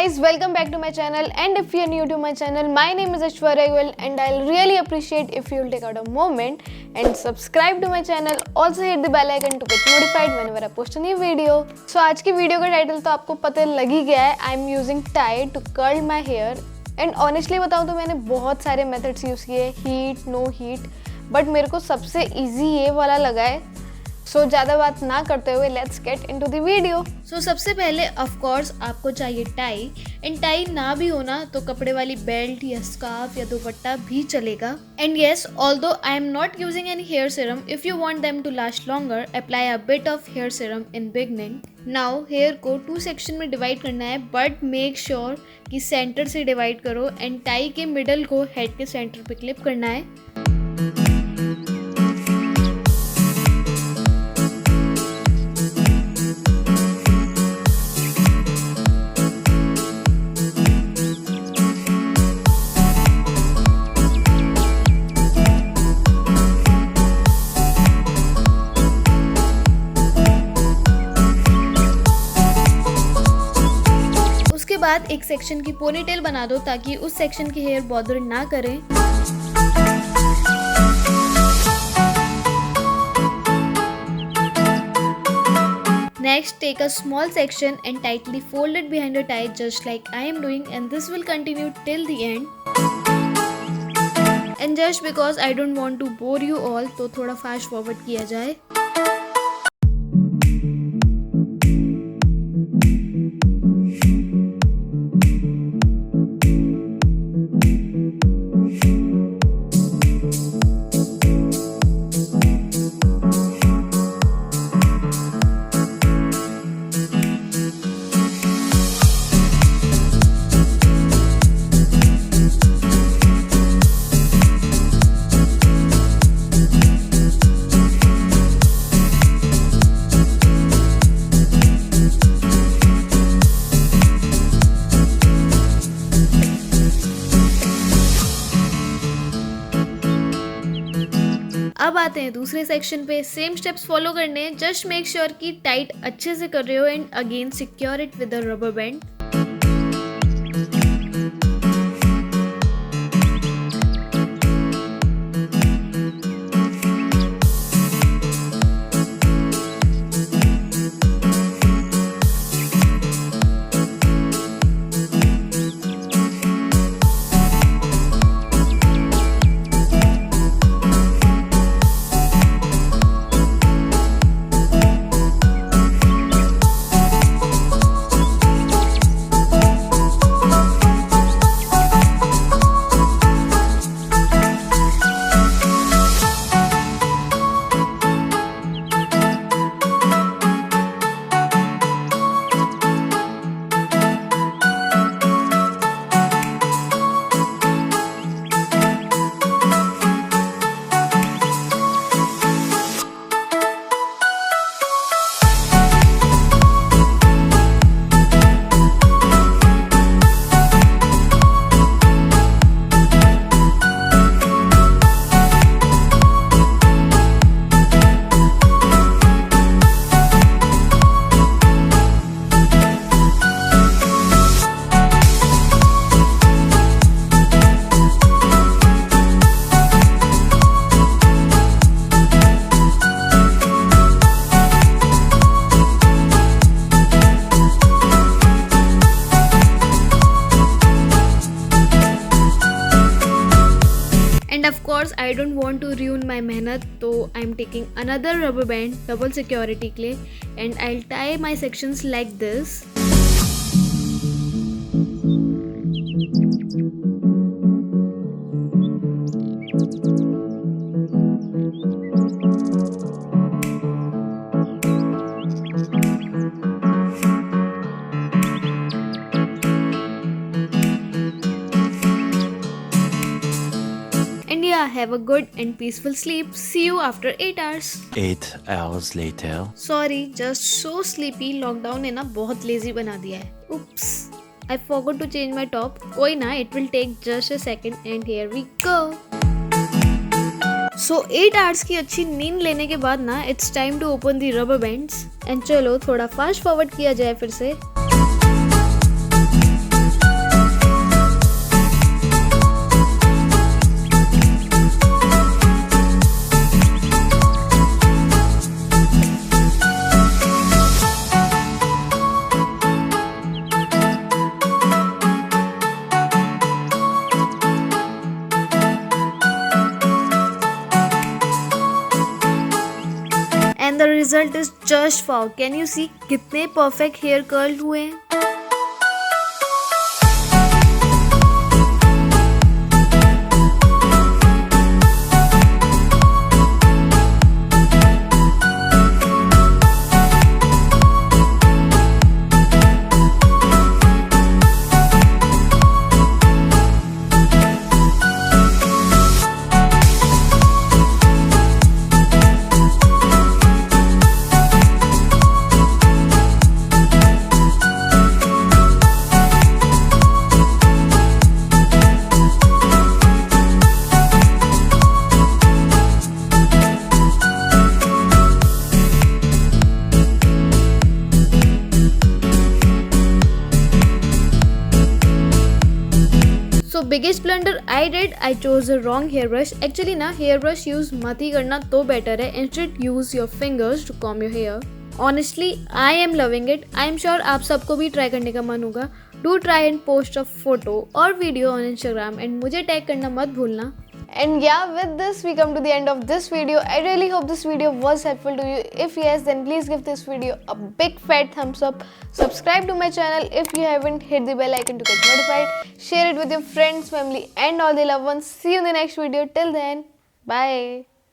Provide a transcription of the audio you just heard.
guys, welcome back to my channel, and if you're new to my channel, my name is Aishwarya Goel and I'll really appreciate if you'll take out a moment and subscribe to my channel. Also hit the bell icon to get notified whenever I post a new video. So आज की video का title तो आपको पता लग ही गया है. I am using tie to curl my hair and honestly बताऊँ तो मैंने बहुत सारे methods यूज़ किए, heat, no heat, बट मेरे को सबसे easy ये वाला लगा है. सो ज़्यादा बात ना करते हुए let's get into the video. So सबसे पहले ऑफ कोर्स आपको चाहिए टाई, एंड टाई ना भी होना तो कपड़े वाली बेल्ट या स्कार्फ या दुपट्टा भी चलेगा. And yes, although I am not using any hair serum, if you want them to last longer apply a bit of hair serum in beginning. Now hair को 2 सेक्शन में डिवाइड करना है, but make sure कि centre से divide करो and tie के middle को head के सेंटर पे क्लिप करना है. बाद एक सेक्शन की पोनीटेल बना दो ताकि उस सेक्शन के हेयर बॉदर ना करें. Next, take a small section and tightly fold it behind the tie just like I am doing, and this will continue till the end. And just because I don't want to bore you all, तो थोड़ा fast forward किया जाए. अब आते हैं दूसरे section पे. Same steps follow करने हैं. जस्ट मेक श्योर कि टाइट अच्छे से कर रहे हो and again secure it with a rubber band. And of course I don't want to ruin my mehnat, so I'm taking another rubber band, double security clay, and I'll tie my sections like this. And yeah, have a good and peaceful sleep. See you after 8 hours. 8 hours later. Sorry, just so sleepy. Lockdown ने ना बहुत lazy बना दिया है. Oops, I forgot to change my top. कोई ना, it will take just a second and here we go. So 8 hours की अच्छी नींद लेने के बाद ना it's time to open the rubber bands. And चलो थोड़ा fast forward किया जाए फिर से. result is just wow. Can you see कितने perfect hair curl हुए हैं? So biggest blunder I did, I chose the wrong hairbrush. Actually ना hairbrush use मत ही करना तो better है. Instead use your fingers to comb your hair. Honestly, I am loving it. I am sure आप सबको भी try करने का मन होगा. Do try and post a photo or video on Instagram and मुझे tag करना मत भूलना. And yeah, with this we come to the end of this video. I really hope this video was helpful to you. If yes, then please give this video a big fat thumbs up. Subscribe to my channel if you haven't. Hit the bell icon to get notified. Share it with your friends, family and all the loved ones. See you in the next video. Till then, bye.